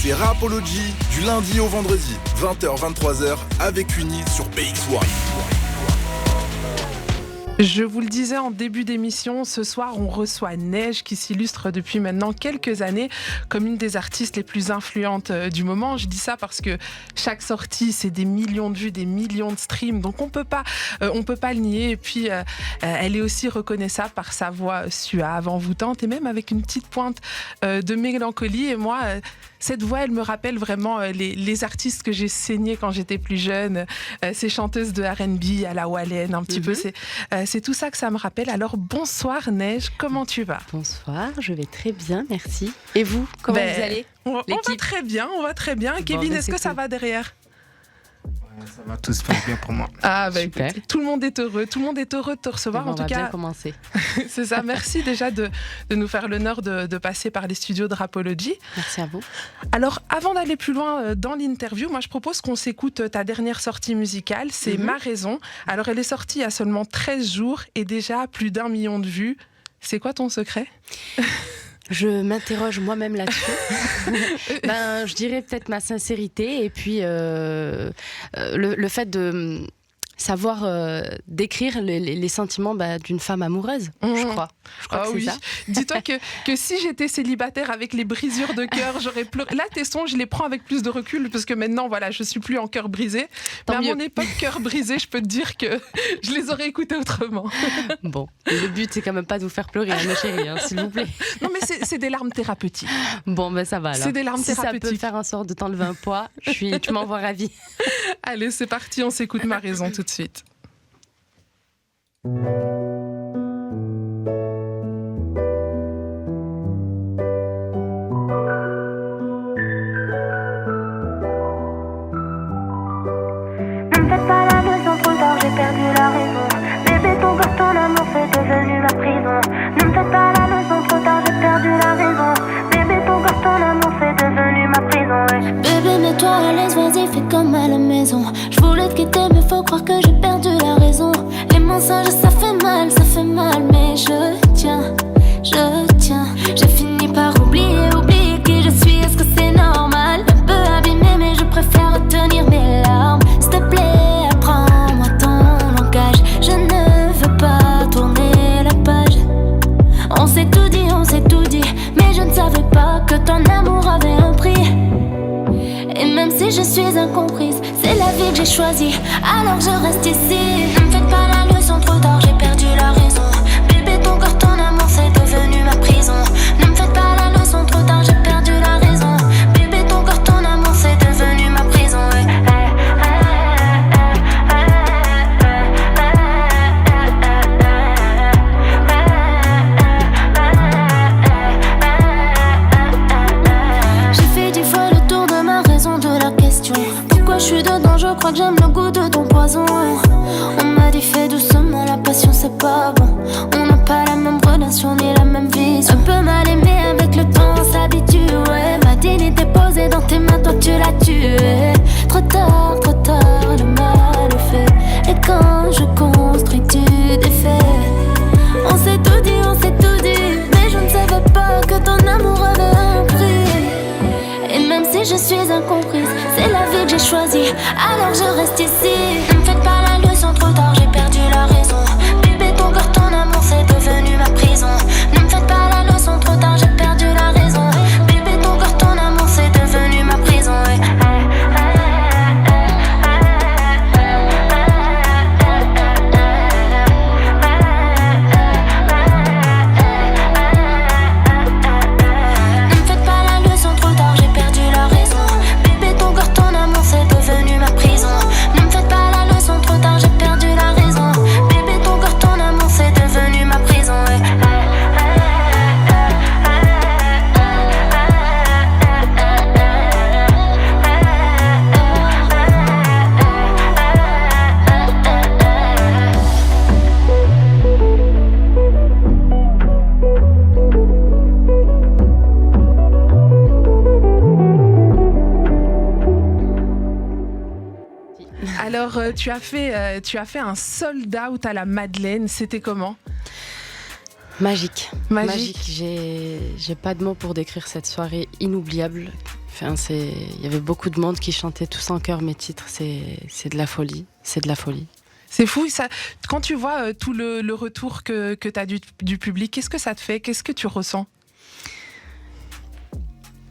C'est Rapology du lundi au vendredi, 20h-23h avec Uni sur PX1. Je vous le disais en début d'émission, ce soir on reçoit Neige qui s'illustre depuis maintenant quelques années comme une des artistes les plus influentes du moment. Je dis ça parce que chaque sortie c'est des millions de vues, des millions de streams, donc on peut pas le nier. Et puis elle est aussi reconnaissable par sa voix suave, envoûtante et même avec une petite pointe de mélancolie. Et moi, cette voix, elle me rappelle vraiment les artistes que j'ai saignés quand j'étais plus jeune, ces chanteuses de R&B à la Wallen, un petit peu. C'est tout ça que ça me rappelle. Alors bonsoir Neige, comment tu vas ? Bonsoir, je vais très bien, merci. Et vous, comment vous allez ? On va très bien, Kevin, est-ce que ça va derrière ? Ça va, tout se passe bien pour moi. Ah bah écoute, tout le monde est heureux de te recevoir. En tout cas, on va bien commencer. C'est ça, merci déjà de nous faire l'honneur de passer par les studios de Rapology. Merci à vous. Alors avant d'aller plus loin dans l'interview, moi je propose qu'on s'écoute ta dernière sortie musicale, c'est Ma Raison. Alors elle est sortie il y a seulement 13 jours et déjà plus d'1 million de vues. C'est quoi ton secret ? Je m'interroge moi-même là-dessus. Je dirais peut-être ma sincérité et puis le fait de savoir décrire les sentiments d'une femme amoureuse, je crois. Je crois que c'est ça. Dis-toi que si j'étais célibataire avec les brisures de cœur, j'aurais pleuré. Là, tes sons, je les prends avec plus de recul parce que maintenant, voilà, je suis plus en cœur brisé. Mais à mon époque, cœur brisé, je peux te dire que je les aurais écoutés autrement. Bon, le but, c'est quand même pas de vous faire pleurer, mes chéris, s'il vous plaît. Non, mais c'est des larmes thérapeutiques. Bon, ça va alors. C'est des larmes thérapeutiques. Si ça peut faire en sorte de t'enlever un poids, tu m'envoies ravie. Allez, c'est parti, on s'écoute Ma Raison tout de suite. J'ai perdu la raison. Bébé, ton corps, ton amour, c'est devenu ma prison. Ne me faites pas la leçon, trop tard, j'ai perdu la raison. Bébé, ton corps, ton amour, c'est devenu ma prison, ouais. Bébé, mets-toi à l'aise, vas-y, fais comme à la maison. Je voulais te quitter, mais faut croire que j'ai perdu la raison. Les mensonges, ça fait mal, mais je tiens. J'ai fini par oublier qui je suis, est-ce que c'est normal? Un peu abîmé, mais je préfère retenir mes larmes. S'il te plaît, apprends-moi ton langage. Je ne veux pas tourner la page. On s'est tout dit, mais je ne savais pas que ton amour avait un prix. Et même si je suis incomprise, c'est la vie que j'ai choisie, alors je reste ici. Ne me faites pas la leçon, trop tard, j'ai perdu la raison. Bébé, ton corps, ton amour, c'est devenu ma prison. Ne me faites pas la leçon, trop tard, j'ai perdu la raison. Bébé, ton corps, ton amour, c'est devenu ma prison, ouais. J'ai fait 10 fois le tour de ma raison, de la question. Pourquoi je suis dedans, je crois que j'aime le goût de ton poison. On m'a dit fais doucement, la passion c'est pas bon. On n'a pas la même relation ni la même vision. Un peu mal aimé, avec le temps on s'habitue, ouais. Ma dignité posée dans tes mains, toi tu l'as tué. Trop tard, le mal est fait. Et quand je construis tu défais. On s'est tout dit, mais je ne savais pas que ton amour avait un prix. Et même si je suis incomprise, c'est la vie que j'ai choisie, alors je reste ici. Ne me faites pas la leçon, trop tard, j'ai perdu la raison. Bébé, ton corps, ton amour, c'est devenu ma prison. Ne me faites pas la leçon, trop tard, j'ai perdu la raison. Bébé, ton corps, ton amour, c'est devenu ma prison, ouais. Alors, tu as fait un sold out à la Madeleine. C'était comment ? Magique. J'ai pas de mots pour décrire cette soirée inoubliable. Enfin, il y avait beaucoup de monde qui chantait tous en chœur mes titres. C'est de la folie. C'est de la folie. C'est fou, ça. Quand tu vois tout le retour que tu as du public, qu'est-ce que ça te fait? Qu'est-ce que tu ressens?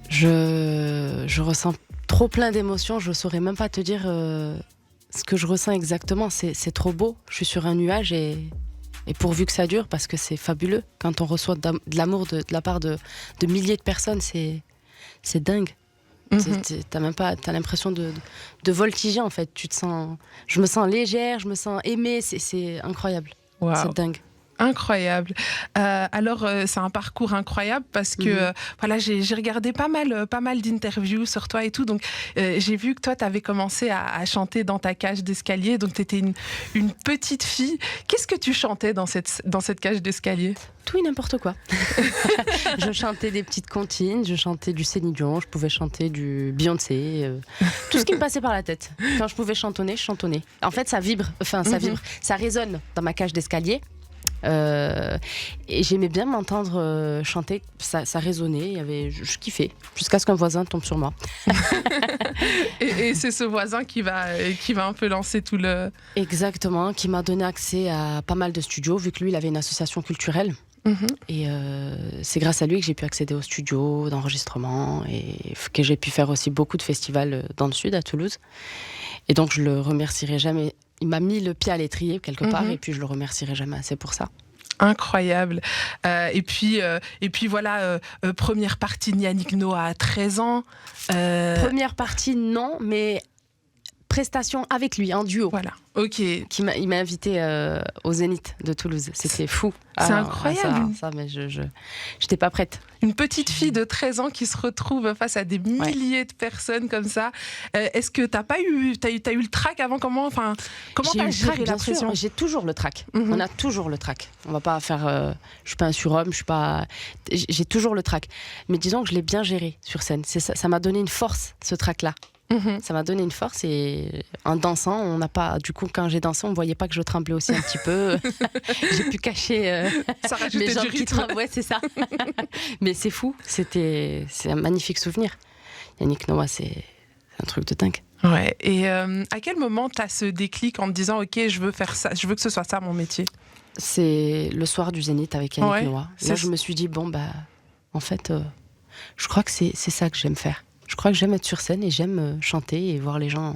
Je ressens trop plein d'émotions. Je ne saurais même pas te dire ce que je ressens exactement. C'est trop beau. Je suis sur un nuage et pourvu que ça dure, parce que c'est fabuleux. Quand on reçoit de l'amour de la part de milliers de personnes, c'est dingue. T'as l'impression de voltiger, en fait. Je me sens légère, je me sens aimée. C'est incroyable. Wow. C'est dingue. Incroyable. Alors, c'est un parcours incroyable parce que voilà, j'ai regardé pas mal d'interviews sur toi et tout. Donc, j'ai vu que toi, tu avais commencé à chanter dans ta cage d'escalier. Donc, tu étais une petite fille. Qu'est-ce que tu chantais dans cette cage d'escalier? Tout et n'importe quoi. Je chantais des petites comptines, je chantais du Céline Dion, je pouvais chanter du Beyoncé, tout ce qui me passait par la tête. Quand je pouvais chantonner, je chantonnais. En fait, ça vibre, ça résonne dans ma cage d'escalier. Et j'aimais bien m'entendre chanter, ça résonnait, je kiffais, jusqu'à ce qu'un voisin tombe sur moi. et c'est ce voisin qui va un peu lancer tout le... Exactement, qui m'a donné accès à pas mal de studios, vu que lui, il avait une association culturelle. Et c'est grâce à lui que j'ai pu accéder aux studios d'enregistrement et que j'ai pu faire aussi beaucoup de festivals dans le sud, à Toulouse. Et donc je le remercierai jamais. Il m'a mis le pied à l'étrier quelque part et puis je le remercierai jamais assez pour ça. Incroyable. Et puis voilà, première partie de Yannick Noah à 13 ans. Première partie, non, mais prestation avec lui, en duo. Voilà, ok. Il m'a invité au Zénith de Toulouse. C'était fou. C'est incroyable. Ça, mais je n'étais pas prête. Une petite fille de 13 ans qui se retrouve face à des milliers de personnes comme ça. Est-ce que t'as eu le trac avant? Comment t'as géré la pression? J'ai toujours le trac. On a toujours le trac. On va pas faire. Je suis pas un surhomme. J'ai toujours le trac. Mais disons que je l'ai bien géré sur scène. Ça m'a donné une force, ce trac-là. Ça m'a donné une force et en dansant, du coup, quand j'ai dansé, on ne voyait pas que je tremblais aussi un petit peu. J'ai pu cacher mes jambes qui tremblent. Ouais, c'est ça. Mais c'est fou, c'est un magnifique souvenir. Yannick Noah, c'est un truc de dingue. Ouais. Et à quel moment tu as ce déclic en te disant, ok, je veux faire ça, je veux que ce soit ça mon métier? C'est le soir du Zénith avec Yannick Noah. Là, je me suis dit, en fait, je crois que c'est ça que j'aime faire. Je crois que j'aime être sur scène et j'aime chanter et voir les gens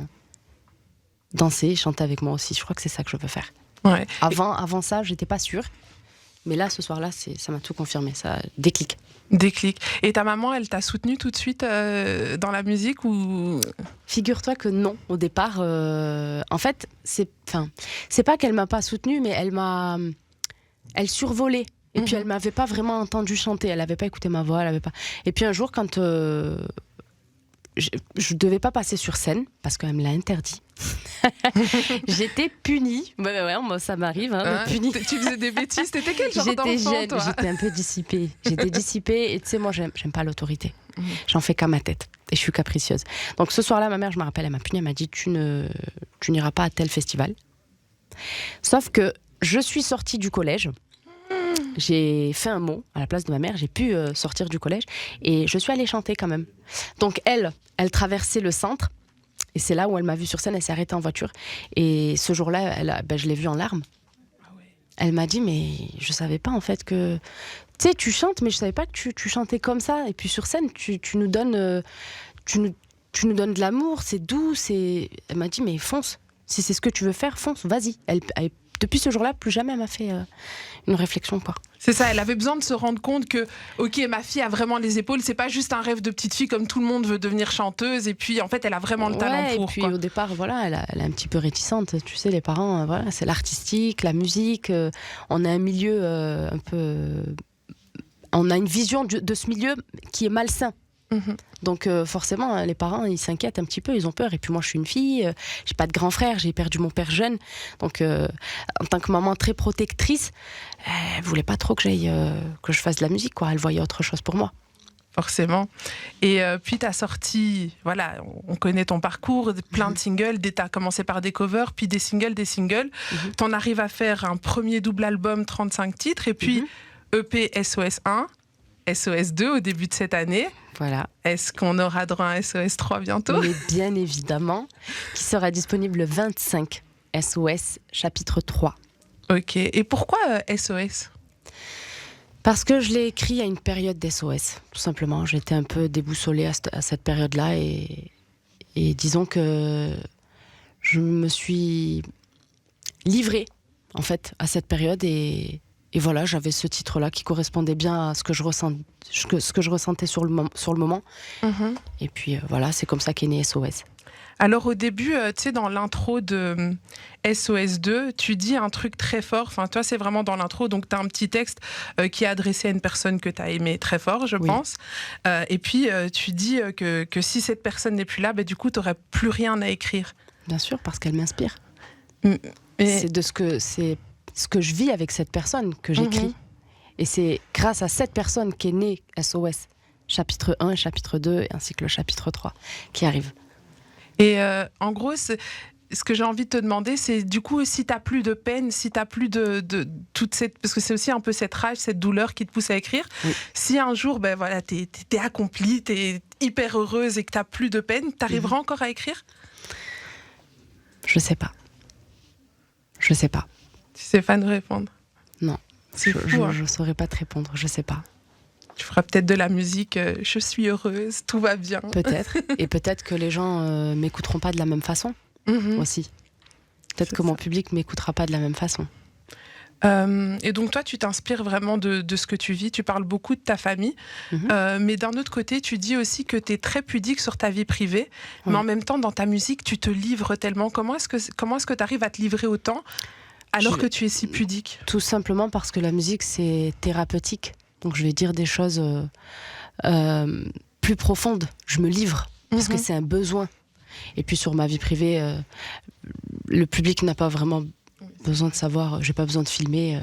danser et chanter avec moi aussi. Je crois que c'est ça que je veux faire. Ouais. Avant ça, j'étais pas sûre. Mais là, ce soir-là, ça m'a tout confirmé. Ça déclic. Et ta maman, elle t'a soutenue tout de suite dans la musique ou... Figure-toi que non, au départ. En fait, c'est pas qu'elle m'a pas soutenue, mais elle survolait. Et puis, elle m'avait pas vraiment entendu chanter. Elle avait pas écouté ma voix. Et puis, un jour, quand... je devais pas passer sur scène parce qu'elle me l'a interdit. J'étais punie. Ouais, ça m'arrive d'être punie. Tu faisais des bêtises. T'étais quel genre d'enfant, jeune, toi? J'étais un peu dissipée. Et tu sais, moi, j'aime pas l'autorité. J'en fais qu'à ma tête. Et je suis capricieuse. Donc ce soir-là, ma mère, je me rappelle, elle m'a punie. Elle m'a dit, tu n'iras pas à tel festival. Sauf que je suis sortie du collège. J'ai fait un mot à la place de ma mère, j'ai pu sortir du collège et je suis allée chanter quand même. Donc elle traversait le centre et c'est là où elle m'a vue sur scène, elle s'est arrêtée en voiture et ce jour-là, je l'ai vue en larmes. Elle m'a dit, mais je savais pas en fait que... Tu sais, tu chantes, mais je savais pas que tu chantais comme ça. Et puis sur scène, tu nous donnes de l'amour, c'est doux, Elle m'a dit, mais fonce, si c'est ce que tu veux faire, fonce, vas-y. Depuis ce jour-là, plus jamais elle m'a fait une réflexion, quoi. C'est ça, elle avait besoin de se rendre compte que, ok, ma fille a vraiment les épaules, c'est pas juste un rêve de petite fille comme tout le monde veut devenir chanteuse, et puis en fait, elle a vraiment le talent pour. Et puis au départ, elle est un petit peu réticente. Tu sais, les parents, c'est l'artistique, la musique. On a un milieu un peu. On a une vision de ce milieu qui est malsain. Donc forcément, les parents, ils s'inquiètent un petit peu, ils ont peur. Et puis moi, je suis une fille, j'ai pas de grand frère, j'ai perdu mon père jeune. Donc en tant que maman très protectrice, elle voulait pas trop que je fasse de la musique, quoi. Elle voyait autre chose pour moi. Forcément. Et puis tu as sorti, voilà, on connaît ton parcours, plein de singles, tu as commencé par des covers, puis des singles. T'en arrives à faire un premier double album, 35 titres, et puis EP SOS 1, SOS 2 au début de cette année. Voilà. Est-ce qu'on aura droit à un SOS 3 bientôt? Mais bien évidemment, qui sera disponible le 25. SOS, chapitre 3. Ok. Et pourquoi SOS? Parce que je l'ai écrit à une période d'SOS, tout simplement. J'étais un peu déboussolée à cette période-là et disons que je me suis livrée, en fait, à cette période et voilà, j'avais ce titre-là qui correspondait bien à ce que je ressentais sur le moment. Mhm. Et puis voilà, c'est comme ça qu'est né SOS. Alors au début, tu sais, dans l'intro de SOS 2, tu dis un truc très fort. Enfin, toi, c'est vraiment dans l'intro, donc tu as un petit texte qui est adressé à une personne que tu as aimée très fort, je pense. Et puis, tu dis que si cette personne n'est plus là, du coup, tu n'aurais plus rien à écrire. Bien sûr, parce qu'elle m'inspire. Et... C'est ce que je vis avec cette personne que j'écris. Et c'est grâce à cette personne qu'est né SOS, chapitre 1, chapitre 2, ainsi que le chapitre 3, qui arrive. Et en gros, ce que j'ai envie de te demander, c'est du coup, si tu n'as plus de peine, si tu n'as plus de toute cette... Parce que c'est aussi un peu cette rage, cette douleur qui te pousse à écrire. Oui. Si un jour, voilà, t'es accomplie, t'es hyper heureuse et que tu n'as plus de peine, t'arriveras encore à écrire? Je sais pas. Je sais pas. Tu sais pas nous répondre? Non. Je saurais pas te répondre, je sais pas. Tu feras peut-être de la musique, je suis heureuse, tout va bien. Peut-être. Et peut-être que les gens m'écouteront pas de la même façon aussi. Peut-être que mon public m'écoutera pas de la même façon. Et donc toi, tu t'inspires vraiment de ce que tu vis. Tu parles beaucoup de ta famille. Mais d'un autre côté, tu dis aussi que tu es très pudique sur ta vie privée. Oui. Mais en même temps, dans ta musique, tu te livres tellement. Comment est-ce que tu arrives à te livrer autant alors que tu es si pudique? Tout simplement parce que la musique, c'est thérapeutique. Donc je vais dire des choses plus profondes. Je me livre parce que c'est un besoin. Et puis sur ma vie privée, le public n'a pas vraiment besoin de savoir. J'ai pas besoin de filmer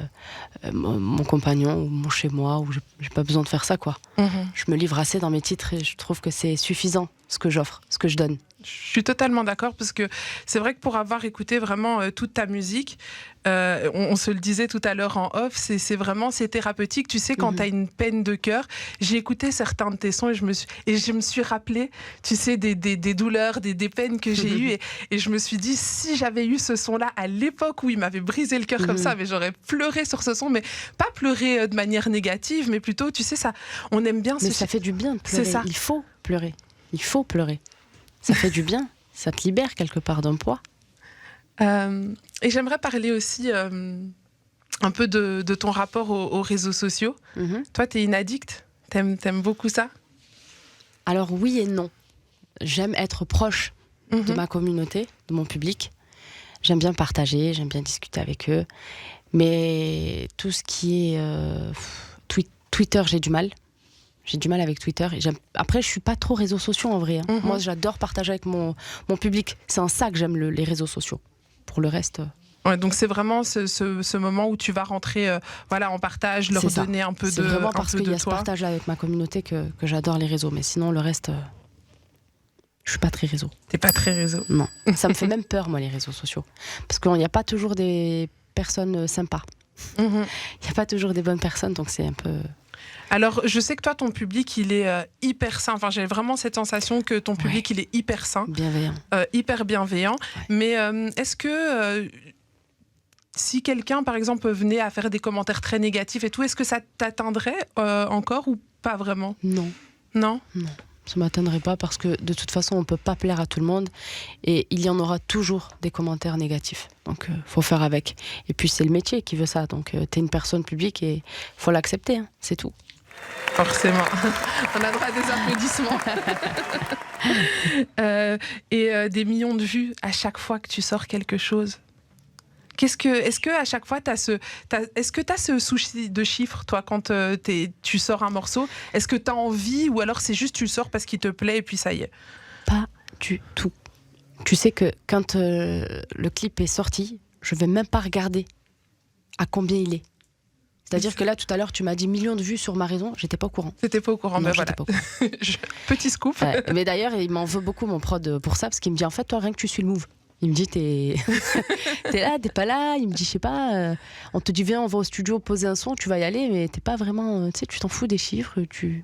mon compagnon ou mon chez moi. Ou j'ai pas besoin de faire ça, quoi. Je me livre assez dans mes titres et je trouve que c'est suffisant ce que j'offre, ce que je donne. Je suis totalement d'accord parce que c'est vrai que pour avoir écouté vraiment toute ta musique, on se le disait tout à l'heure en off, c'est vraiment thérapeutique. Tu sais, quand tu as une peine de cœur, j'ai écouté certains de tes sons et je me suis rappelé, tu sais, des douleurs, des peines que j'ai eues et je me suis dit, si j'avais eu ce son-là à l'époque où il m'avait brisé le cœur comme ça, mais j'aurais pleuré sur ce son, mais pas pleurer de manière négative, mais plutôt, tu sais, ça, on aime bien. Mais ça fait du bien de pleurer. C'est ça. Il faut pleurer. Il faut pleurer. Ça fait du bien, ça te libère quelque part d'un poids. Et j'aimerais parler aussi un peu de ton rapport aux réseaux sociaux. Toi, t'es une addict? T'aimes beaucoup ça? Alors oui et non. J'aime être proche de ma communauté, de mon public. J'aime bien partager, j'aime bien discuter avec eux. Mais tout ce qui est Twitter, j'ai du mal. J'ai du mal avec Twitter. Après, je suis pas trop réseaux sociaux en vrai. Moi, j'adore partager avec mon public. C'est en ça que j'aime les réseaux sociaux. Pour le reste... Ouais, donc c'est vraiment ce moment où tu vas rentrer en partage, leur donner un peu de toi. C'est vraiment parce qu'il y a ce partage avec ma communauté que j'adore les réseaux. Mais sinon, le reste, je suis pas très réseau. T'es pas très réseau? Non. Ça me fait même peur, moi, les réseaux sociaux. Parce qu'il n'y a pas toujours des personnes sympas. Il n'y a pas toujours des bonnes personnes, donc c'est un peu... Alors, je sais que toi, ton public, il est hyper sain. Enfin, j'ai vraiment cette sensation que ton public, il est hyper sain. Bienveillant. Hyper bienveillant. Ouais. Mais est-ce que si quelqu'un, par exemple, venait à faire des commentaires très négatifs et tout, est-ce que ça t'atteindrait encore ou pas vraiment? Non. Non? Non. Ça ne m'atteindrait pas parce que de toute façon, on ne peut pas plaire à tout le monde et il y en aura toujours des commentaires négatifs. Donc, faut faire avec. Et puis, c'est le métier qui veut ça. Donc, t'es une personne publique et faut l'accepter. C'est tout. Forcément. On a droit à des applaudissements. Et des millions de vues à chaque fois que tu sors quelque chose. Est-ce que à chaque fois est-ce que tu as ce souci de chiffres, toi, quand tu sors un morceau? Est-ce que tu as envie ou alors c'est juste tu le sors parce qu'il te plaît et puis ça y est? Pas du tout. Tu sais que quand le clip est sorti, je vais même pas regarder à combien il est. C'est-à-dire que là, tout à l'heure, tu m'as dit millions de vues sur Ma Raison. J'étais pas au courant. T'étais pas au courant, non, mais voilà. Pas au courant. Petit scoop. Ouais. Mais d'ailleurs, il m'en veut beaucoup, mon prod, pour ça, parce qu'il me dit, en fait, toi, rien que tu suis le move. Il me dit, t'es là, t'es pas là. Il me dit, je sais pas, on te dit, viens, on va au studio poser un son, tu vas y aller, mais t'es pas vraiment, tu sais, tu t'en fous des chiffres.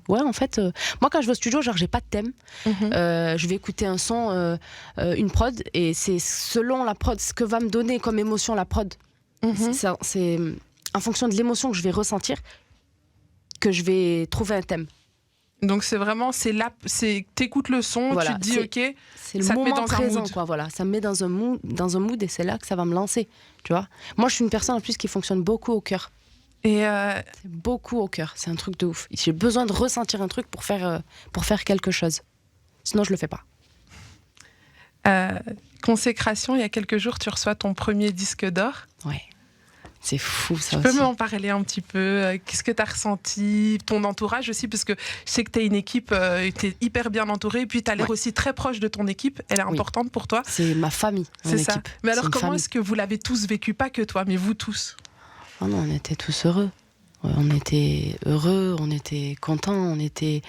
Ouais, en fait, moi, quand je vais au studio, genre, j'ai pas de thème. Je vais écouter un son, une prod, et c'est selon la prod, ce que va me donner comme émotion la prod. C'est en fonction de l'émotion que je vais ressentir que je vais trouver un thème. Donc c'est vraiment, t'écoutes le son, voilà, tu te dis ok, c'est le ça te met moment dans présent, un mood. quoi, voilà. Ça me met dans un mood et c'est là que ça va me lancer, tu vois. Moi, je suis une personne en plus qui fonctionne beaucoup au cœur. Et C'est beaucoup au cœur, c'est un truc de ouf. J'ai besoin de ressentir un truc pour faire quelque chose. Sinon, je le fais pas. Consécration, il y a quelques jours, tu reçois ton premier disque d'or. Ouais. C'est fou, ça Tu peux aussi. m'en parler un petit peu? Qu'est-ce que tu as ressenti? Ton entourage aussi, parce que je sais que tu as une équipe, tu es hyper bien entourée, et puis tu as l'air aussi très proche de ton équipe. Elle est importante pour toi. C'est ma famille, mon C'est ça. équipe. Mais alors, C'est une comment famille. est-ce que vous l'avez tous vécu? Pas que toi, mais vous tous. Oh non, on était tous heureux. On était heureux, on était contents, on était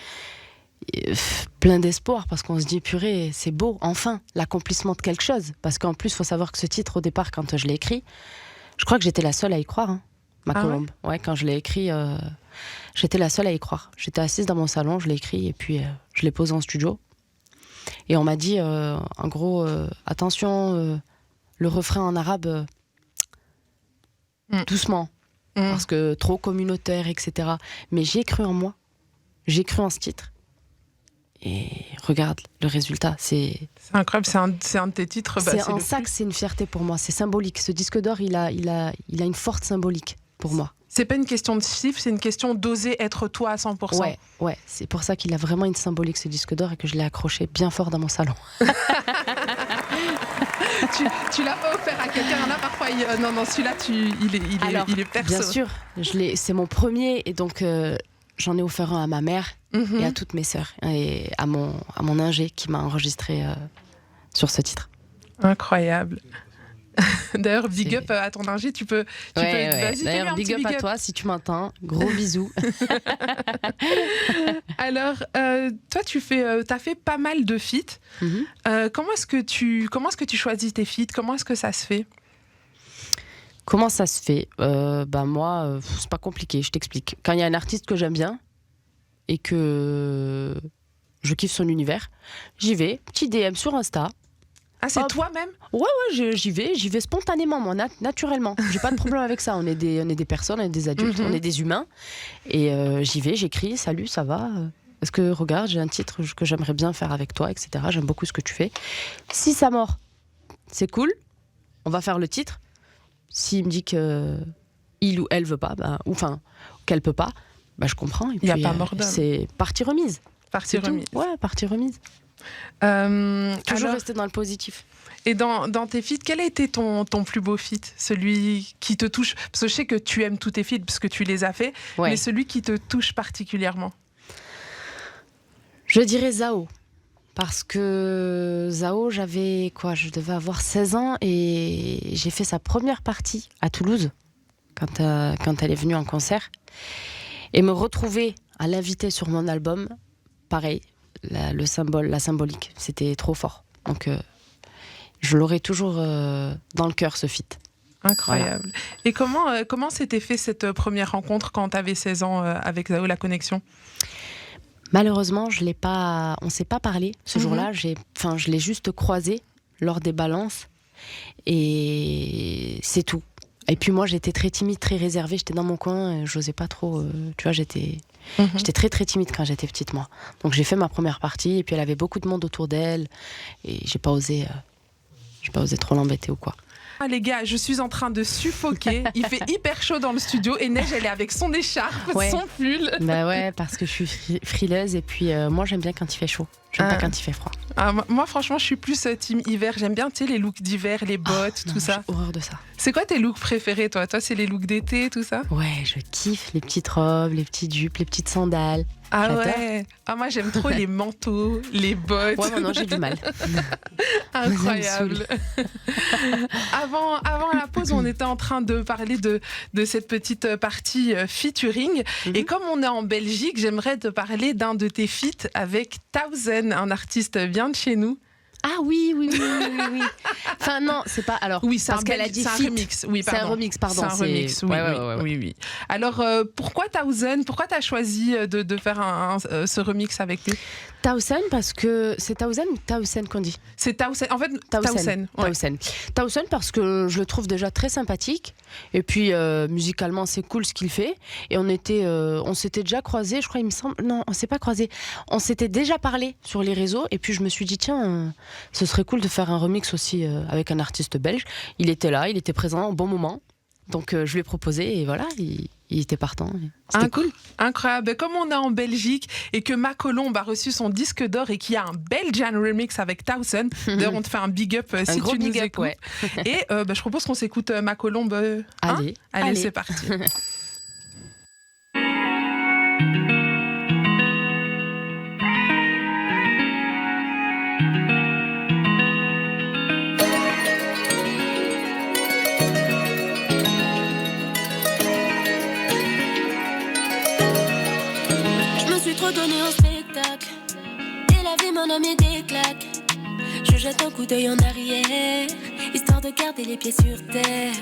plein d'espoir parce qu'on se dit, purée, c'est beau, enfin, l'accomplissement de quelque chose. Parce qu'en plus, il faut savoir que ce titre, au départ, quand je l'ai écrit, je crois que j'étais la seule à y croire, hein, ma colombe. Ouais, quand je l'ai écrit, j'étais la seule à y croire. J'étais assise dans mon salon, je l'ai écrit et puis je l'ai posé en studio. Et on m'a dit, en gros, attention, le refrain en arabe, doucement, parce que trop communautaire, etc. Mais j'ai cru en moi, j'ai cru en ce titre. Et regarde le résultat, c'est incroyable, c'est un de tes titres. C'est en ça que c'est une fierté pour moi, c'est symbolique. Ce disque d'or, il a une forte symbolique pour moi. C'est pas une question de chiffres, c'est une question d'oser être toi à 100%. Ouais, c'est pour ça qu'il a vraiment une symbolique, ce disque d'or, et que je l'ai accroché bien fort dans mon salon. tu l'as pas offert à quelqu'un là parfois? Non, celui-là, il est perso. Bien sûr, c'est mon premier, et donc j'en ai offert un à ma mère et à toutes mes sœurs, et à mon ingé qui m'a enregistré sur ce titre. Incroyable. D'ailleurs, big up à ton ingé, tu peux vas-y, d'ailleurs, big up à toi si tu m'entends, gros bisous. Alors, toi, t'as fait pas mal de feats. Comment est-ce que tu choisis tes feats? Comment est-ce que ça se fait? Comment ça se fait? Moi, c'est pas compliqué, je t'explique. Quand il y a un artiste que j'aime bien et que je kiffe son univers, j'y vais, petit DM sur Insta. Ah, c'est toi-même? Ouais, j'y vais spontanément, moi, naturellement. J'ai pas de problème avec ça. On est des personnes, on est des adultes, on est des humains. Et j'y vais, j'écris, salut, ça va? Est-ce que, regarde, j'ai un titre que j'aimerais bien faire avec toi, etc. J'aime beaucoup ce que tu fais. Si ça mord, c'est cool, on va faire le titre. S'il me dit qu'il ou elle veut pas, qu'elle peut pas, je comprends. Il n'y a pas mort d'homme. C'est partie remise. Partie remise. Ouais, partie remise. Toujours rester dans le positif. Et dans tes feats, quel a été ton plus beau feat? Celui qui te touche? Parce que je sais que tu aimes tous tes feats parce que tu les as faits, mais celui qui te touche particulièrement? Je dirais Zao. Parce que Zao, je devais avoir 16 ans et j'ai fait sa première partie à Toulouse quand elle est venue en concert. Et me retrouver à l'inviter sur mon album, pareil, la symbolique, c'était trop fort. Donc je l'aurai toujours dans le cœur, ce feat. Incroyable. Voilà. Et comment s'était fait cette première rencontre quand tu avais 16 ans avec Zao, la connexion? Malheureusement, on ne s'est pas parlé ce jour-là. Je l'ai juste croisé lors des balances et c'est tout. Et puis moi, j'étais très timide, très réservée. J'étais dans mon coin, j'osais pas trop. Tu vois, j'étais très très timide quand j'étais petite, moi. Donc j'ai fait ma première partie et puis elle avait beaucoup de monde autour d'elle et j'ai pas osé trop l'embêter ou quoi. Ah les gars, je suis en train de suffoquer. Il fait hyper chaud dans le studio et Neige, elle est avec son écharpe, son pull. Bah ouais, parce que je suis frileuse et puis moi j'aime bien quand il fait chaud. J'aime pas quand il fait froid. Moi franchement, je suis plus team hiver. J'aime bien, les looks d'hiver, les bottes, tout ça. J'ai horreur de ça. C'est quoi tes looks préférés, toi? Toi, c'est les looks d'été, tout ça? Ouais, je kiffe les petites robes, les petites jupes, les petites sandales. Ah J'adore. ouais. Moi j'aime trop les manteaux, les bottes. Ouais, non, j'ai du mal. Incroyable. Avant la pause, on était en train de parler de cette petite partie featuring. Et comme on est en Belgique, j'aimerais te parler d'un de tes feats avec Thousand, un artiste bien de chez nous. Ah oui. Enfin non, c'est pas. Alors, Oui, c'est parce qu'elle a dit c'est un feat. remix. Oui, C'est pardon. un remix, pardon. C'est un remix, oui, Ouais. oui. Alors, pourquoi Thousand? Pourquoi tu as choisi de faire ce remix avec lui? Towson, parce que c'est Towson ou Towson qu'on dit? C'est Thousand. En fait, Thousand. Ouais. Towson parce que je le trouve déjà très sympathique. Et puis, musicalement, c'est cool ce qu'il fait. Et on s'était déjà croisés, je crois, il me semble. Non, on s'est pas croisés. On s'était déjà parlé sur les réseaux. Et puis, je me suis dit, tiens, ce serait cool de faire un remix aussi avec un artiste belge. Il était là, il était présent au bon moment. Donc, je lui ai proposé et voilà, il était partant. C'était cool. Incroyable. Comme on est en Belgique et que Macolombe a reçu son disque d'or et qu'il y a un Belgian remix avec Thousand, d'ailleurs, on te fait un big up si tu nous écoutes. Ouais. Et je propose qu'on s'écoute Macolombe. Allez, c'est parti. Trop donné au spectacle et la vie m'en a mis des claques. Je jette un coup d'œil en arrière, histoire de garder les pieds sur terre.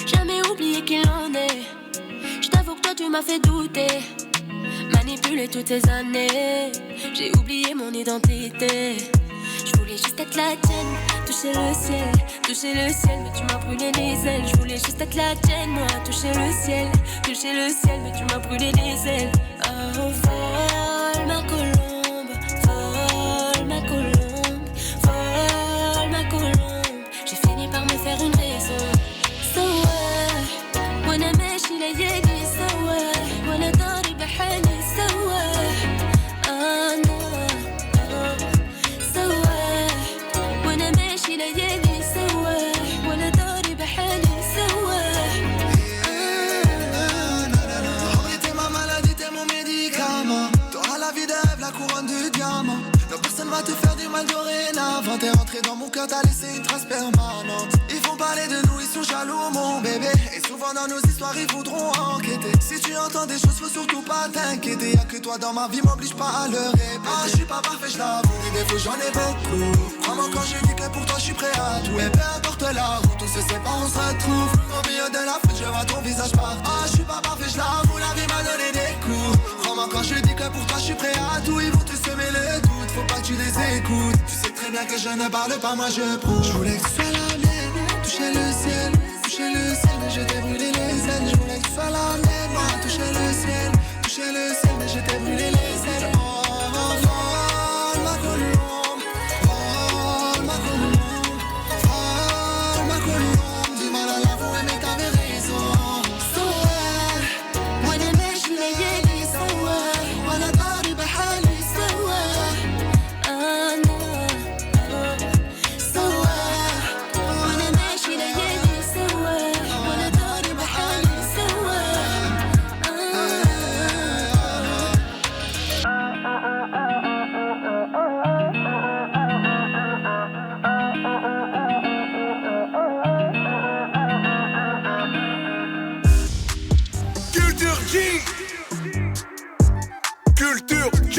Jamais oublié qu'il en est. Je t'avoue que toi tu m'as fait douter, manipulé toutes ces années. J'ai oublié mon identité. Je voulais juste être la tienne, toucher le ciel, mais tu m'as brûlé les ailes. Je voulais juste être la tienne, moi, toucher le ciel, mais tu m'as brûlé les ailes. Oh, vole ma colombe, vole ma colombe, vole ma colombe. J'ai fini par me faire une raison. So وانا ماشي ليالي سوا وانا داري بحالي سوا انا سوا وانا ماشي ليالي سوا وانا داري بحالي سوا. La couronne de diamant. Non, personne va te faire du mal dorénavant. T'es rentré dans mon cœur, t'as laissé une trace permanente. Ils font parler de nous, ils sont jaloux, mon bébé. Et souvent dans nos histoires, ils voudront enquêter. Si tu entends des choses, faut surtout pas t'inquiéter. Y'a que toi dans ma vie, m'oblige pas à le répéter. Ah, je suis pas parfait, je l'avoue. Des défauts, j'en ai beaucoup. Crois-moi quand je dis que pour toi, je suis prêt à tout. Et peu importe la route, on se sépare, on se retrouve. Au milieu de la fête, je vois ton visage partout. Ah, je suis pas parfait, je l'avoue. La vie m'a donné des coups. Crois-moi quand je dis que pour toi, je suis prêt à tout. Ils vont te semer le doute, faut pas que tu les écoutes. Tu sais très bien que je ne parle pas, moi je prouve. Je voulais que tu sois la mienne, toucher le ciel, mais je t'ai brûlé les ailes. Je voulais que tu sois la mienne, moi, toucher le ciel, mais je t'ai brûlé les ailes. Oh, vole ma colombe, vole ma colombe, vole ma colombe. Du mal à l'avouer, mais t'avais raison. So وانا ماشي ليالي سوا وانا داري بحالي سوا انا سوا وانا ماشي ليالي سوا وانا داري بحالي سوا Culture G. Culture G.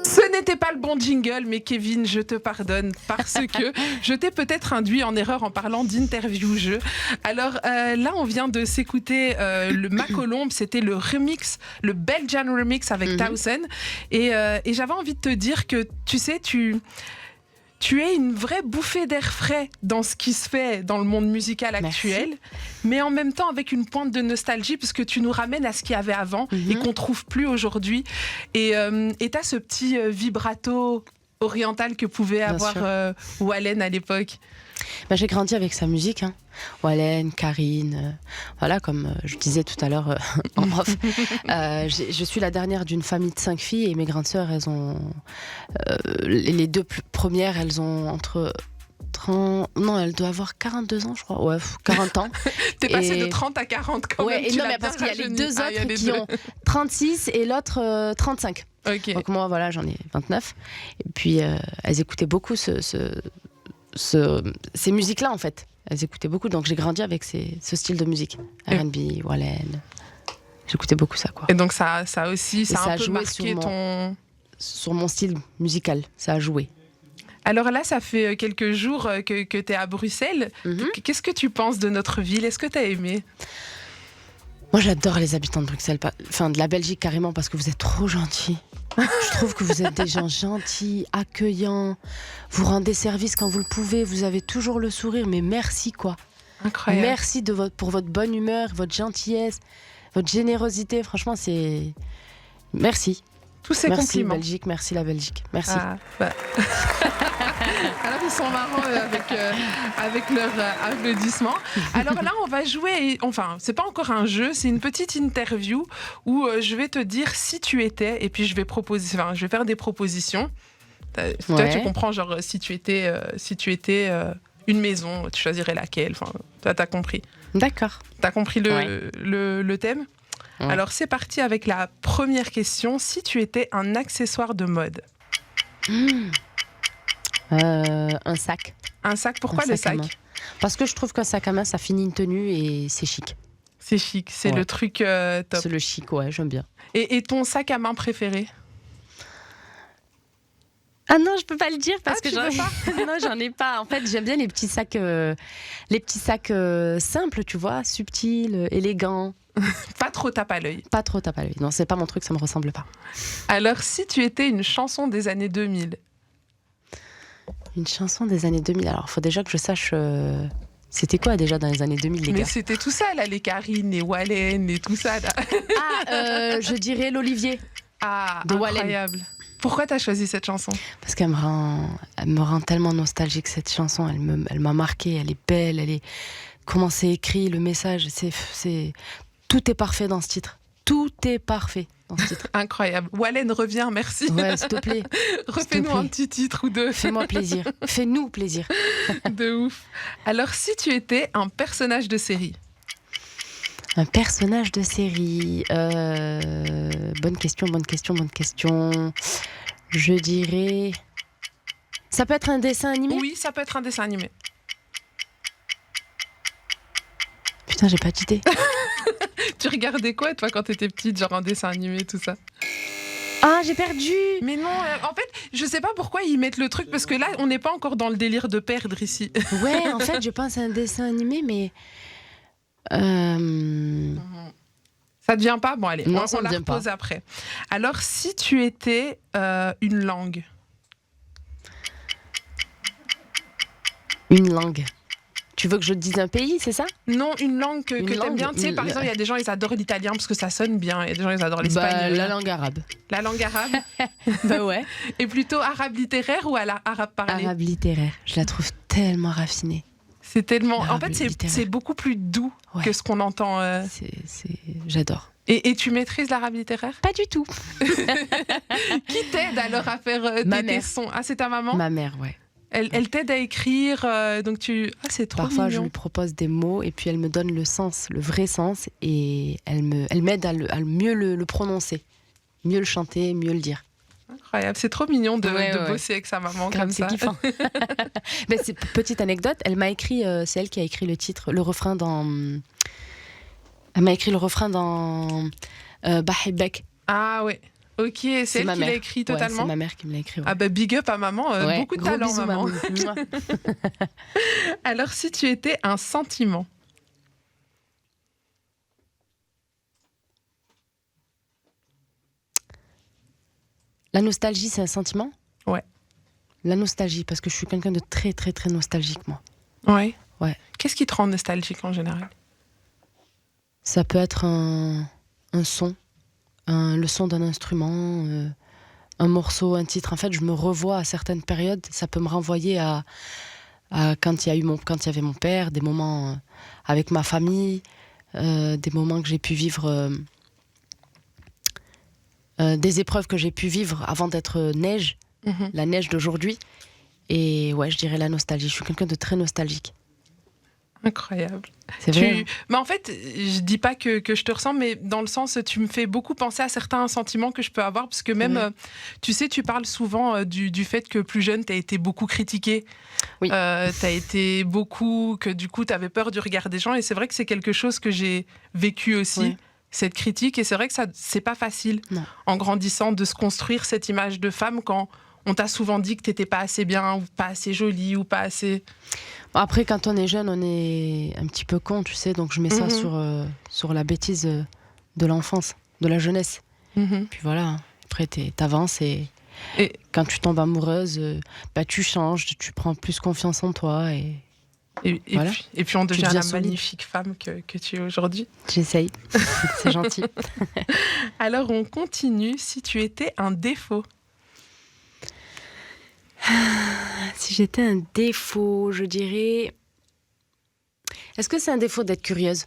Ce n'était pas le bon jingle, mais Kevin, je te pardonne parce que je t'ai peut-être induit en erreur en parlant d'interview-jeu. Alors là, on vient de s'écouter le Macolombe, c'était le remix, le Belgian remix avec Thousand. Et j'avais envie de te dire que, tu sais, tu es une vraie bouffée d'air frais dans ce qui se fait dans le monde musical actuel, mais en même temps avec une pointe de nostalgie, parce que tu nous ramènes à ce qu'il y avait avant et qu'on trouve plus aujourd'hui. Et t'as ce petit vibrato oriental que pouvait avoir Wallen à l'époque. Bah, j'ai grandi avec sa musique, hein. Wallen, Karine, voilà, comme je disais tout à l'heure en off. Je suis la dernière d'une famille de 5 filles et mes grandes sœurs, elles ont les deux premières, elles ont entre 30... Non, elle doit avoir 42 ans, je crois. Ouais, 40 ans. T'es passé de 30 à 40 quand même. Et non, mais parce qu'il y a les deux autres qui ont 36 et l'autre 35. Okay. Donc moi, voilà, j'en ai 29. Et puis, elles écoutaient beaucoup ces musiques-là, en fait. Elles écoutaient beaucoup, donc j'ai grandi avec ce style de musique. R&B, Wallen. J'écoutais beaucoup ça, quoi. Et donc ça aussi, ça a un peu joué marqué sur mon style musical. Ça a joué. Alors là, ça fait quelques jours que tu es à Bruxelles. Qu'est-ce que tu penses de notre ville? Est-ce que tu as aimé? Moi, j'adore les habitants de Bruxelles, enfin de la Belgique carrément, parce que vous êtes trop gentils. Je trouve que vous êtes des gens gentils, accueillants. Vous rendez service quand vous le pouvez. Vous avez toujours le sourire, mais merci quoi. Incroyable. Merci pour votre bonne humeur, votre gentillesse, votre générosité. Franchement, c'est... Merci. Tous ces Merci compliments. Belgique, merci la Belgique. Merci. Ah, bah. Alors ils sont marrants avec leurs applaudissements. Alors là, on va jouer. Enfin, c'est pas encore un jeu, c'est une petite interview où je vais te dire si tu étais, et puis je vais faire des propositions. Toi, tu comprends, genre si tu étais une maison, tu choisirais laquelle. Enfin, toi, t'as compris. D'accord. T'as compris le thème. Ouais. Alors c'est parti avec la première question. Si tu étais un accessoire de mode? Un sac. Un sac, pourquoi Un le sac à sac? main. Parce que je trouve qu'un sac à main, ça finit une tenue et c'est chic. C'est chic, c'est Ouais. le truc top. C'est le chic, ouais, j'aime bien. Et ton sac à main préféré? Ah non, je peux pas le dire parce que tu j'en veux pas? Non, j'en ai pas. En fait, j'aime bien les petits sacs simples, tu vois, subtils, élégants. Pas trop tape à l'œil. Pas trop tape à l'œil. Non, c'est pas mon truc, ça me ressemble pas. Alors si tu étais une chanson des années 2000? Une chanson des années 2000. Alors, faut déjà que je sache. C'était quoi déjà dans les années 2000, les Mais gars? c'était tout ça là, les Karine, les Wallen et tout ça là. Je dirais l'Olivier. Ah, De Wallen. incroyable. Pourquoi t'as choisi cette chanson? Parce qu'elle me rend tellement nostalgique, cette chanson. Elle m'a marquée, elle est belle, elle est... Comment c'est écrit, le message, tout est parfait dans ce titre. Tout est parfait dans ce titre. Incroyable. Wallen revient, merci. Ouais, s'il te plaît. Refais-nous un petit titre ou deux. Fais-moi plaisir. Fais-nous plaisir. De ouf. Alors si tu étais un personnage de série? Un personnage de série. Bonne question. Je dirais... Ça peut être un dessin animé? Oui, ça peut être un dessin animé. Putain, j'ai pas d'idée. Tu regardais quoi toi quand t'étais petite, genre un dessin animé, tout ça? Ah, j'ai perdu. Mais non, en fait, je sais pas pourquoi ils mettent le truc, parce que là, on n'est pas encore dans le délire de perdre ici. Ouais, en fait, je pense à un dessin animé, mais... Ça ne vient pas? Bon, allez, Non, ça on me la vient pas. repose après. Alors, si tu étais une langue? Une langue. Tu veux que je te dise un pays, c'est ça? Non, une langue que t'aimes langue, bien. Tu sais, par exemple, il y a des gens, ils adorent l'italien parce que ça sonne bien. Il y a des gens, ils adorent l'espagnol. La langue arabe. La langue arabe. Bah ouais. Et plutôt arabe littéraire ou arabe parlé? Arabe littéraire. Je la trouve tellement raffinée. C'est tellement... En L'arabe fait, littéraire. c'est beaucoup plus doux Ouais. que ce qu'on entend. J'adore. Et tu maîtrises l'arabe littéraire? Pas du tout. Qui t'aide alors à faire Ma tes mère. sons? Ah, c'est ta maman? Ma mère, ouais. Elle t'aide à écrire, donc tu... Ah, c'est trop Parfois, je mignon. lui propose des mots et puis elle me donne le sens, le vrai sens, et elle m'aide à mieux le prononcer, mieux le chanter, mieux le dire. Incroyable, c'est trop mignon de Ouais. bosser avec sa maman Grave, comme c'est ça. kiffant. Ben, petite anecdote, elle m'a écrit, c'est elle qui a écrit le titre, le refrain dans... Elle m'a écrit le refrain dans Bahibek. Ah ouais, ok, c'est elle ma qui l'a mère. écrit Ouais, totalement. c'est ma mère qui me l'a écrit. Ouais. Ah bah big up à maman, Ouais, beaucoup de gros talent bisous, maman. Mouah. Alors si tu étais un sentiment? La nostalgie, c'est un sentiment? Ouais. La nostalgie, parce que je suis quelqu'un de très, très, très nostalgique, moi. Ouais. Ouais. Qu'est-ce qui te rend nostalgique en général? Ça peut être un son, le son d'un instrument, un morceau, un titre. En fait, je me revois à certaines périodes. Ça peut me renvoyer à quand il y avait mon père, des moments avec ma famille, des moments que j'ai pu vivre, des épreuves que j'ai pu vivre avant d'être neige, la neige d'aujourd'hui. Et ouais, je dirais la nostalgie. Je suis quelqu'un de très nostalgique. Incroyable. C'est vrai. Hein. Mais en fait, je dis pas que je te ressemble, mais dans le sens, tu me fais beaucoup penser à certains sentiments que je peux avoir, parce que même, tu sais, tu parles souvent du fait que plus jeune, tu as été beaucoup critiquée. Oui. Tu as été beaucoup, que du coup, tu avais peur du regard des gens, et c'est vrai que c'est quelque chose que j'ai vécu aussi. Ouais. cette critique. Et c'est vrai que ça, c'est pas facile, en grandissant, de se construire cette image de femme quand on t'a souvent dit que t'étais pas assez bien, ou pas assez jolie, ou pas assez... Après, quand on est jeune, on est un petit peu con, tu sais, donc je mets ça sur la bêtise de l'enfance, de la jeunesse. Puis voilà, après t'avances et quand tu tombes amoureuse, tu changes, tu prends plus confiance en toi et voilà. Puis on devient la magnifique femme que tu es aujourd'hui. J'essaye, c'est gentil. Alors on continue, si tu étais un défaut. Si j'étais un défaut, je dirais... Est-ce que c'est un défaut d'être curieuse ?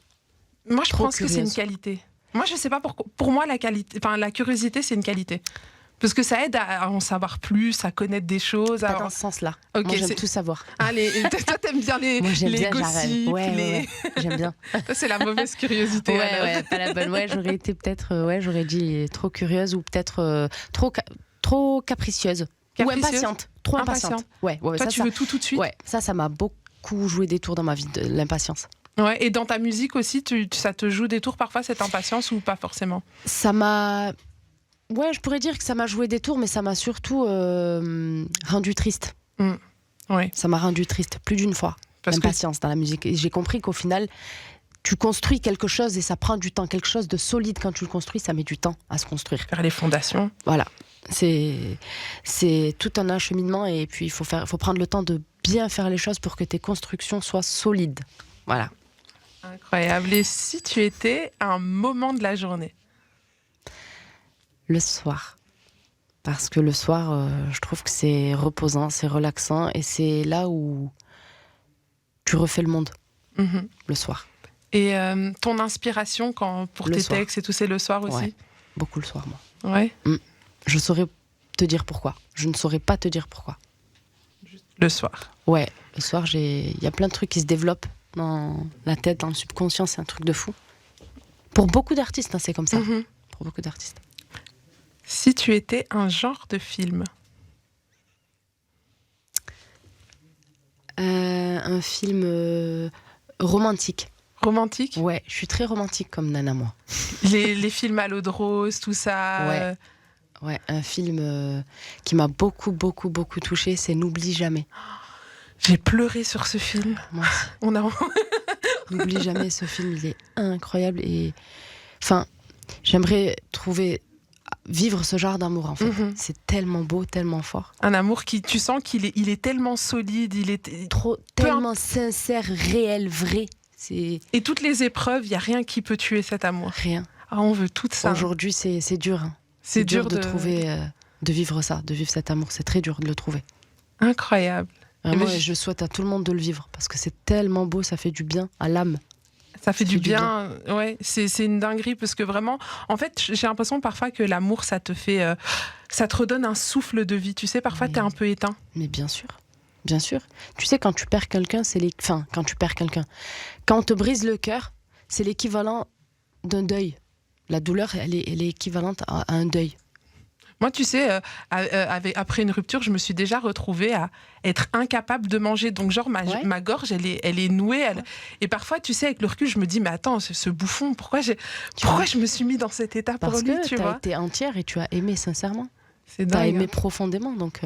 Moi, je pense que c'est une qualité. Moi, je sais pas pourquoi. Pour moi, la curiosité, c'est une qualité. Parce que ça aide à en savoir plus, à connaître des choses. Pas dans ce sens-là. Okay, moi, j'aime tout savoir. Toi, t'aimes bien les gossips. Ouais, j'aime bien. Ça, c'est la mauvaise curiosité. Ouais, pas la bonne. Ouais, j'aurais été peut-être... j'aurais dit trop curieuse ou peut-être trop capricieuse. Ou impatiente. Trop impatiente. Ouais, toi, tu veux tout de suite. Ouais, ça m'a beaucoup joué des tours dans ma vie, de l'impatience. Ouais, et dans ta musique aussi, ça te joue des tours parfois, cette impatience, ou pas forcément ? Ça m'a... Ouais, je pourrais dire que ça m'a joué des tours, mais ça m'a surtout rendu triste. Ouais. Ça m'a rendu triste plus d'une fois, l'impatience dans la musique. Et j'ai compris qu'au final, tu construis quelque chose et ça prend du temps. Quelque chose de solide, quand tu le construis, ça met du temps à se construire. Faire les fondations. Voilà. C'est tout un acheminement et puis il faut prendre le temps de bien faire les choses pour que tes constructions soient solides. Voilà. Incroyable. Et si tu étais un moment de la journée ? Le soir. Parce que le soir, je trouve que c'est reposant, c'est relaxant et c'est là où tu refais le monde. Le soir. Et ton inspiration pour tes textes et tout, c'est le soir aussi ? Ouais, beaucoup le soir, moi. Ouais. Je saurais te dire pourquoi. Je ne saurais pas te dire pourquoi. Le soir. Ouais, le soir, il y a plein de trucs qui se développent dans la tête, dans le subconscient, c'est un truc de fou. Pour beaucoup d'artistes, c'est comme ça. Pour beaucoup d'artistes. Si tu étais un genre de film ? Un film romantique. Romantique ? Ouais, je suis très romantique comme nana, moi. Les films à l'eau de rose, tout ça. Ouais, un film qui m'a beaucoup touchée, c'est N'oublie jamais. J'ai pleuré sur ce film. Moi aussi. N'oublie jamais, ce film, il est incroyable. Et enfin, j'aimerais vivre ce genre d'amour, en fait. C'est tellement beau, tellement fort. Un amour tu sens qu'il est tellement solide, il est tellement sincère, réel, vrai. Et toutes les épreuves, il n'y a rien qui peut tuer cet amour. Rien. On veut tout ça. Aujourd'hui, c'est dur. Hein. C'est dur de trouver, de vivre ça, de vivre cet amour. C'est très dur de le trouver. Incroyable. Vraiment, je souhaite à tout le monde de le vivre parce que c'est tellement beau, ça fait du bien à l'âme. Ça fait du bien. Ouais, c'est une dinguerie parce que vraiment, en fait, j'ai l'impression parfois que l'amour, ça te redonne un souffle de vie. Tu sais, parfois, t'es un peu éteint. Mais bien sûr. Bien sûr. Tu sais, quand tu perds quelqu'un, quand on te brise le cœur, c'est l'équivalent d'un deuil. La douleur, elle est équivalente à un deuil. Moi, tu sais, après une rupture, je me suis déjà retrouvée à être incapable de manger. Donc, genre, ma gorge, elle est nouée. Et parfois, tu sais, avec le recul, je me dis, mais attends, ce bouffon, pourquoi je me suis mis dans cet état pour lui, tu vois ? Parce que tu as été entière et tu as aimé sincèrement. C'est dingue. Tu as aimé profondément. Donc,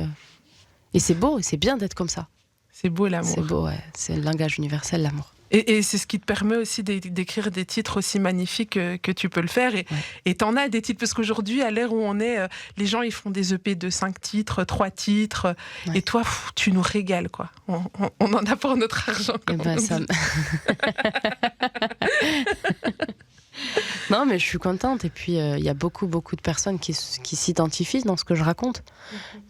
et c'est beau, et c'est bien d'être comme ça. C'est beau, l'amour. C'est beau, ouais. C'est le langage universel, l'amour. Et c'est ce qui te permet aussi d'écrire des titres aussi magnifiques que tu peux le faire. Et t'en as des titres, parce qu'aujourd'hui, à l'ère où on est, les gens, ils font des EP de 5 titres, 3 titres. Ouais. Et toi, tu nous régales, quoi. On en a pour notre argent, comme on dit. Non, mais je suis contente. Et puis, il y a beaucoup de personnes qui s'identifient dans ce que je raconte.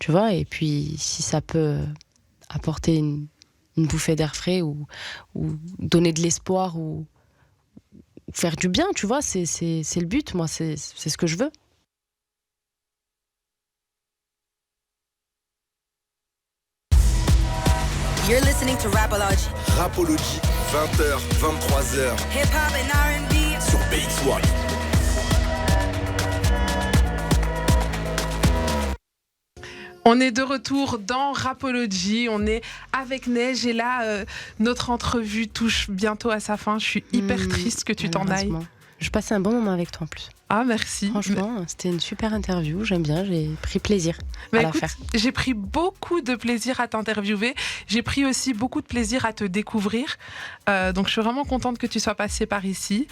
Tu vois, et puis, si ça peut apporter une bouffée d'air frais ou donner de l'espoir ou faire du bien, tu vois, c'est le but, moi, c'est ce que je veux. You're listening to Rapology. Rapology, 20h, 23h. Hip-hop and R&B. Sur BX1. On est de retour dans Rapology, on est avec Neige et là, notre entrevue touche bientôt à sa fin. Je suis hyper triste que tu t'en ailles. Je passais un bon moment avec toi en plus. Ah, merci. Franchement, c'était une super interview. J'aime bien, j'ai pris plaisir à la Écoute, faire. j'ai pris beaucoup de plaisir à t'interviewer. J'ai pris aussi beaucoup de plaisir à te découvrir. Donc, je suis vraiment contente que tu sois passée par ici.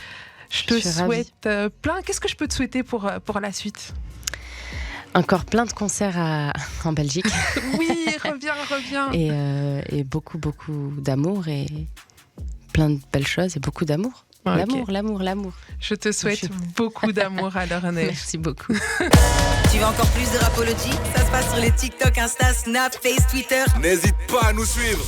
Je te souhaite plein. Qu'est-ce que je peux te souhaiter pour la suite ? Encore plein de concerts en Belgique. Oui, reviens. Et beaucoup d'amour et plein de belles choses et beaucoup d'amour. Okay. L'amour. Je te souhaite beaucoup d'amour alors, Neige. Merci beaucoup. Tu veux encore plus de Rapology ? Ça se passe sur les TikTok, Insta, Snap, Face, Twitter. N'hésite pas à nous suivre.